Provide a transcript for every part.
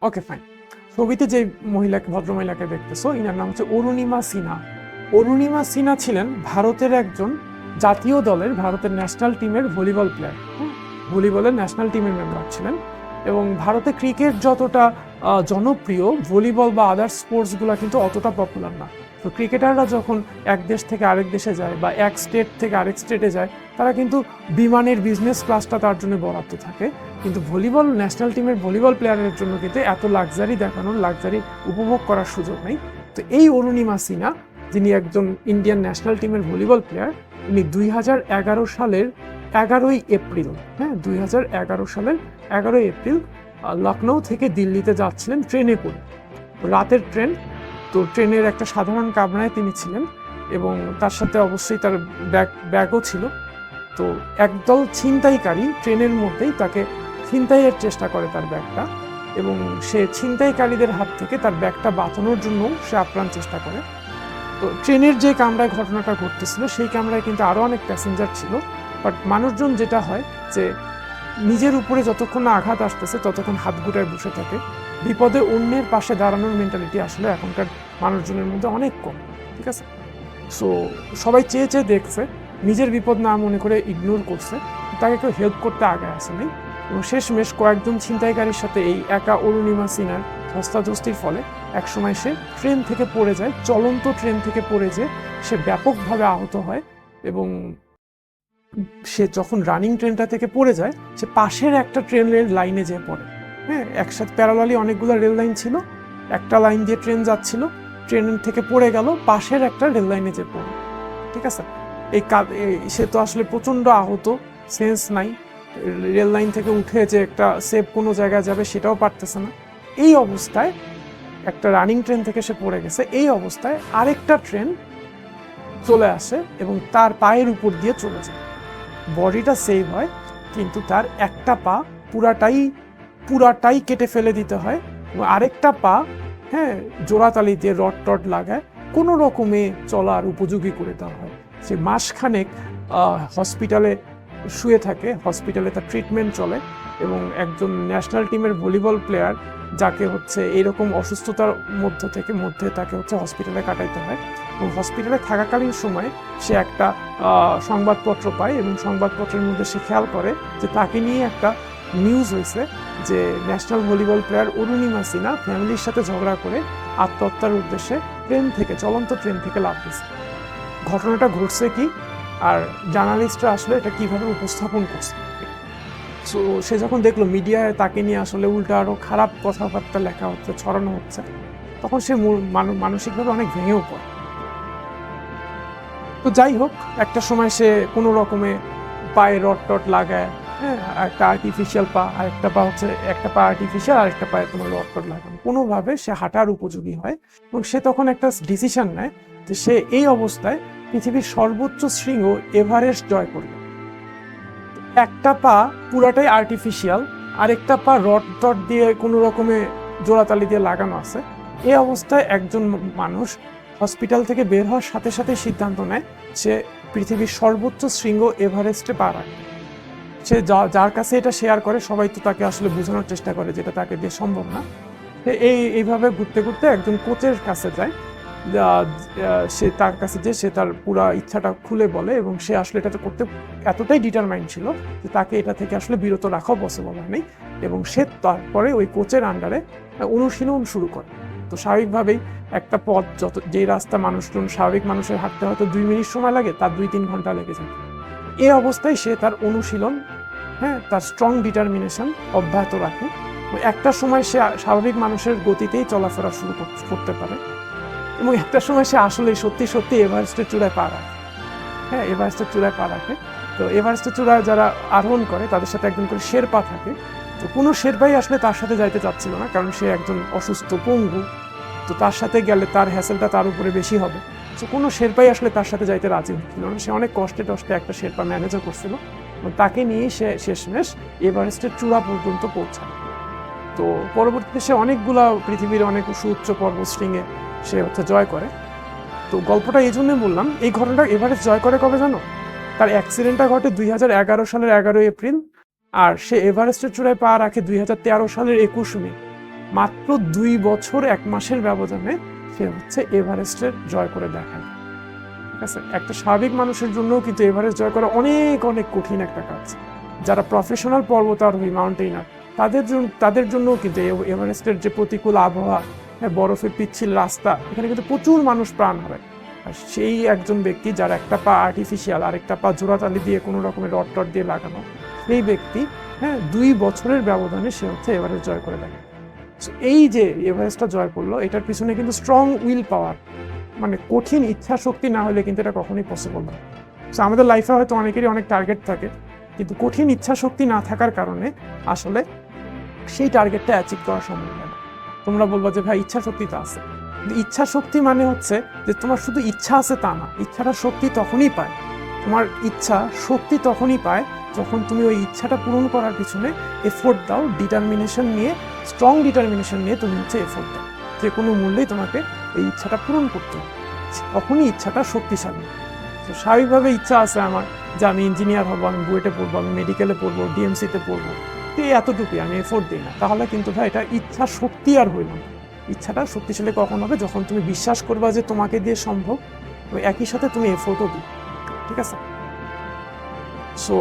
Okay fine. ছবিতে যে ভদ্রমহিলাকে দেখতেছো, ইনার নাম হচ্ছে অরুণিমা সিনহা। অরুণিমা সিনহা ছিলেন ভারতের একজন জাতীয় দলের, ভারতের ন্যাশনাল টিমের ভলিবল প্লেয়ার। ভলিবলের ন্যাশনাল টিমের মেম্বার ছিলেন। এবং ভারতে ক্রিকেট যতটা জনপ্রিয়, ভলিবল বা আদার স্পোর্টসগুলো কিন্তু অতটা পপুলার না। তো ক্রিকেটাররা যখন এক দেশ থেকে আরেক দেশে যায় বা এক স্টেট থেকে আরেক স্টেটে যায়, তারা কিন্তু বিমানের বিজনেস ক্লাসটা তার জন্য বরাদ্দ থাকে। কিন্তু ভলিবল ন্যাশনাল টিমের ভলিবল প্লেয়ারের জন্য কিন্তু এত লাক্সারি দেখানোর, লাক্সারি উপভোগ করার সুযোগ নেই। তো এই অরুণিমা সিনহা, যিনি একজন ইন্ডিয়ান ন্যাশনাল টিমের ভলিবল প্লেয়ার, উনি 2011 সালের 11ই এপ্রিল, 2011 সালের 11ই এপ্রিল লখনৌ থেকে দিল্লিতে যাচ্ছিলেন ট্রেনে করে। রাতের ট্রেন, তো ট্রেনের একটা সাধারণ কামরায় তিনি ছিলেন এবং তার সাথে অবশ্যই তার ব্যাগও ছিল। তো একদল ছিনতাইকারী ট্রেনের মধ্যেই তাকে ছিনতাইয়ের চেষ্টা করে তার ব্যাগটা, এবং সে ছিনতাইকারীদের হাত থেকে তার ব্যাগটা বাঁচানোর জন্য সে আপ্রাণ চেষ্টা করে। তো ট্রেনের যে কামরায় ঘটনাটা ঘটতেছিল সেই কামরায় কিন্তু আরও অনেক প্যাসেঞ্জার ছিল। বাট মানুষজন যেটা হয় যে নিজের উপরে যতক্ষণ না আঘাত আসতেছে ততক্ষণ হাত গুটায় বসে থাকে। বিপদে অন্যের পাশে দাঁড়ানোর মেন্টালিটি আসলে এখনকার মানুষজনের মধ্যে অনেক কম, ঠিক আছে? সো সবাই চেয়ে চেয়ে দেখছে, নিজের বিপদ না মনে করে ইগনোর করছে, তাকে কেউ হেল্প করতে আগে আসেনি। এবং শেষমেশ কয়েকজন ছিনতাইকারীর সাথে এই একা অরুণিমা সিনহার ধস্তাধস্তির ফলে একসময় সে ট্রেন থেকে পড়ে যায়, চলন্ত ট্রেন থেকে পড়ে যেয়ে সে ব্যাপকভাবে আহত হয়। এবং সে যখন রানিং ট্রেনটা থেকে পড়ে যায়, সে পাশের একটা ট্রেনের লাইনে যেয়ে পড়ে। একসাথে প্যারালালি অনেকগুলো রেল লাইন ছিল, একটা লাইন দিয়ে ট্রেন যাচ্ছিল, ট্রেন থেকে পড়ে গেল, পাশের একটা রেল লাইনে যেয়ে পড়ে, ঠিক আছে? সে তো আসলে প্রচণ্ড আহত, সেন্স নাই, রেল লাইন থেকে উঠে যে একটা সেফ কোনো জায়গায় যাবে সেটাও পারতেছে না। এই অবস্থায় একটা রানিং ট্রেন থেকে সে পড়ে গেছে, এই অবস্থায় আরেকটা ট্রেন চলে আসে এবং তার পায়ের উপর দিয়ে চলে যায়। বডিটা সেভ হয়, কিন্তু তার একটা পা পুরাটাই কেটে ফেলে দিতে হয় এবং আরেকটা পা জোড়াতালি দিয়ে রড লাগায় কোনো রকমে চলার উপযোগী করে দেওয়া হয়। সে মাসখানেক হসপিটালে শুয়ে থাকে, হসপিটালে তার ট্রিটমেন্ট চলে। এবং একজন ন্যাশনাল টিমের ভলিবল প্লেয়ার যাকে এইরকম অসুস্থতার মধ্যে তাকে হসপিটালে কাটাইতে হয়। এবং হসপিটালে থাকাকালীন সময়ে সে একটা সংবাদপত্র পায় এবং সংবাদপত্রের মধ্যে সে খেয়াল করে যে তাকে নিয়ে একটা নিউজ হয়েছে যে national volleyball player Arunima Sinha ফ্যামিলির সাথে ঝগড়া করে আত্মহত্যার উদ্দেশ্যে চলন্ত ট্রেন থেকে লাফ দিয়েছে। ঘটনাটা ঘটছে কি, আর জার্নালিস্টরা আসলে এটা কিভাবে উপস্থাপন করছে। সো সে যখন দেখলো মিডিয়ায় তাকে নিয়ে আসলে উল্টা আরো খারাপ কথাবার্তা লেখা হচ্ছে, ছড়ানো হচ্ছে, তখন সে মানসিকভাবে অনেক ভেঙেও পড়ে। তো যাই হোক, একটা সময় সে কোনো রকমে পায়ে রড লাগায়, একটা আর্টিফিশিয়াল পা, আরেকটা পা একটা পা আর্টিফিশিয়াল, আরেকটা পায়ে তোমার রড লাগানো, কোনোভাবে সে হাঁটার উপযোগী হয়। এবং সে তখন একটা ডিসিশন নেয় যে সে এই অবস্থায় পৃথিবীর সর্বোচ্চ শৃঙ্গ এভারেস্ট জয় করবে। একটা পা পুরাটাই আর্টিফিশিয়াল, আরেকটা পা রড দিয়ে কোনো রকমে জোড়াতালি দিয়ে লাগানো আছে। এই অবস্থায় একজন মানুষ হসপিটাল থেকে বের হওয়ার সাথে সাথে সিদ্ধান্ত নেয় সে পৃথিবীর সর্বোচ্চ শৃঙ্গ এভারেস্টে পা রাখে। সে যার কাছে এটা শেয়ার করে, সবাই তো তাকে আসলে বোঝানোর চেষ্টা করে যেটা তাকে দিয়ে সম্ভব না। এইভাবে ঘুরতে ঘুরতে একজন কোচের কাছে যায়, সে তার কাছে যে সে তার পুরা ইচ্ছাটা খুলে বলে এবং সে আসলে এটা করতে এতটাই ডিটারমাইন্ড ছিল যে তাকে এটা থেকে আসলে বিরত রাখাও পসিবল হয়নি। এবং সে তারপরে ওই কোচের আন্ডারে অনুশীলন শুরু করে। তো স্বাভাবিকভাবেই একটা পথ যেই রাস্তা স্বাভাবিক মানুষের হাঁটতে হয়তো 2 মিনিট সময় লাগে, তার 2-3 ঘন্টা লেগে যায়। এই অবস্থায় সে তার অনুশীলন, তার স্ট্রং ডিটারমিনেশন অব্যাহত রাখে। একটা সময় সে স্বাভাবিক মানুষের গতিতেই চলাফেরা শুরু করতে পারে এবং একটা সময় সে আসলে সত্যি এভারেস্টের চূড়ায় পা রাখে। এভারেস্টের চূড়ায় পা রাখে। তো এভারেস্টের চূড়ায় যারা আরোহণ করে তাদের সাথে একজন করে শেরপা থাকে। তো কোনো শেরপাই আসলে তার সাথে যাইতে চাচ্ছিল না, কারণ সে একজন অসুস্থ পঙ্গু। তো তার সাথে গেলে তার হ্যাসেলটা তার উপরে বেশি হবে। তো কোনো শেরপাই আসলে তার সাথে যাইতে রাজি হচ্ছিল না। সে অনেক কষ্টে একটা শেরপা ম্যানেজার করছিল এবং তাকে নিয়ে সে শেষমেশ এভারেস্টের চূড়া পর্যন্ত পৌঁছায়। তো পরবর্তীতে সে অনেকগুলা পৃথিবীর অনেক সুউচ্চ পর্বতশৃঙ্গে সে জয় করে। তো গল্পটা এই জন্যই বললাম, এই ঘটনাটা এভারেস্ট জয় করে কবে জানো? তার অ্যাক্সিডেন্টটা ঘটে 2011 সালের 11 এপ্রিল, আর সে এভারেস্টের চূড়ায় পা রাখে 2013 সালের 21 মে। মাত্র 2 বছর 1 মাসের ব্যবধানে সে হচ্ছে এভারেস্টের জয় করে দেখায়। ঠিক আছে, একটা স্বাভাবিক মানুষের জন্যও কিন্তু এভারেস্ট জয় করা অনেক অনেক কঠিন একটা কাজ। যারা প্রফেশনাল পর্বতারোহী, মাউন্টেইনার, তাদের জন্যও কিন্তু এভারেস্টের যে প্রতিকূল আবহাওয়া, বরফের পিচ্ছিল রাস্তা, এখানে কিন্তু প্রচুর মানুষ প্রাণ হারায়। আর সেই একজন ব্যক্তি যার একটা পা আর্টিফিশিয়াল, আরেকটা পা জোড়াতালি দিয়ে কোনো রকমের রড টড দিয়ে লাগানো, সেই ব্যক্তি 2 বছরের ব্যবধানে সে হচ্ছে এভারেস্ট জয় করে দেখে। এই যে এভারেস্টটা জয় করলো, এটার পিছনে কিন্তু স্ট্রং উইল পাওয়ার, মানে কঠিন ইচ্ছা শক্তি না হলে কিন্তু এটা কখনোই পসিবল না। আমাদের লাইফে হয়তো অনেকেরই অনেক টার্গেট থাকে, কিন্তু কঠিন ইচ্ছা শক্তি না থাকার কারণে আসলে সেই টার্গেটটা অ্যাচিভ করা সম্ভব হয় না। তোমরা বলবো যে ভাই ইচ্ছা শক্তি তো আছে, কিন্তু ইচ্ছা শক্তি মানে হচ্ছে যে তোমার শুধু ইচ্ছা আছে তা না। ইচ্ছাটা শক্তি তখনই পায়, তোমার ইচ্ছা শক্তি তখনই পায় যখন তুমি ওই ইচ্ছাটা পূরণ করার পিছনে এফোর্ট দাও, ডিটারমিনেশন নিয়ে, স্ট্রং ডিটারমিনেশন নিয়ে তুমি হচ্ছে এফোর্ট দাও। যে কোনো মূল্যেই তোমাকে এই ইচ্ছাটা পূরণ করতে হবে, তখনই ইচ্ছাটা শক্তিশালী। তো স্বাভাবিকভাবে ইচ্ছা আছে আমার যে আমি ইঞ্জিনিয়ার হবো, আমি বুয়েটে পড়বো, আমি মেডিকেলে পড়বো, ডিএমসিতে পড়বো, তো এতটুকুই, আমি এফোর্ট দিই না। তাহলে কিন্তু ভাই এটা ইচ্ছা শক্তি আর হইল না। ইচ্ছাটা শক্তিশালী কখন হবে? যখন তুমি বিশ্বাস করবা যে তোমাকে দিয়ে সম্ভব, একই সাথে তুমি এফোর্টও দিই। ঠিক আছে, সো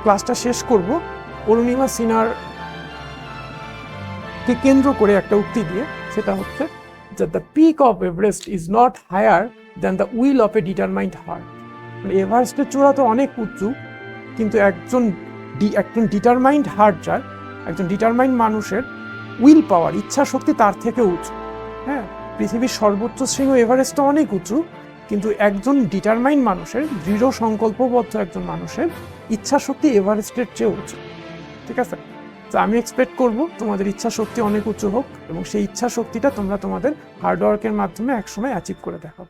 ক্লাসটা শেষ করব অরুণিমা সিনহার কে কেন্দ্র করে একটা উক্তি দিয়ে, সেটা হচ্ছে যে the peak of Everest is not higher than the will of a determined heart. মানে এভারেস্টের চূড়া তো অনেক উঁচু, কিন্তু একজন ডিটারমাইন্ড হার্ট, যার একজন ডিটারমাইন্ড মানুষের উইল পাওয়ার, ইচ্ছা শক্তি তার থেকে উঁচু। হ্যাঁ, পৃথিবীর সর্বোচ্চ শৃঙ্গ এভারেস্ট তো অনেক উঁচু, কিন্তু একজন ডিটারমাইন্ড মানুষের, দৃঢ় সংকল্পবদ্ধ একজন মানুষের ইচ্ছা শক্তি এভারেস্টের চেয়ে উঁচু। ঠিক আছে, তো আমি এক্সপেক্ট করব তোমাদের ইচ্ছা শক্তি অনেক উঁচু হোক, এবং সেই ইচ্ছা শক্তিটা তোমরা তোমাদের হার্ডওয়ার্কের মাধ্যমে একসময় অ্যাচিভ করে দেখাও।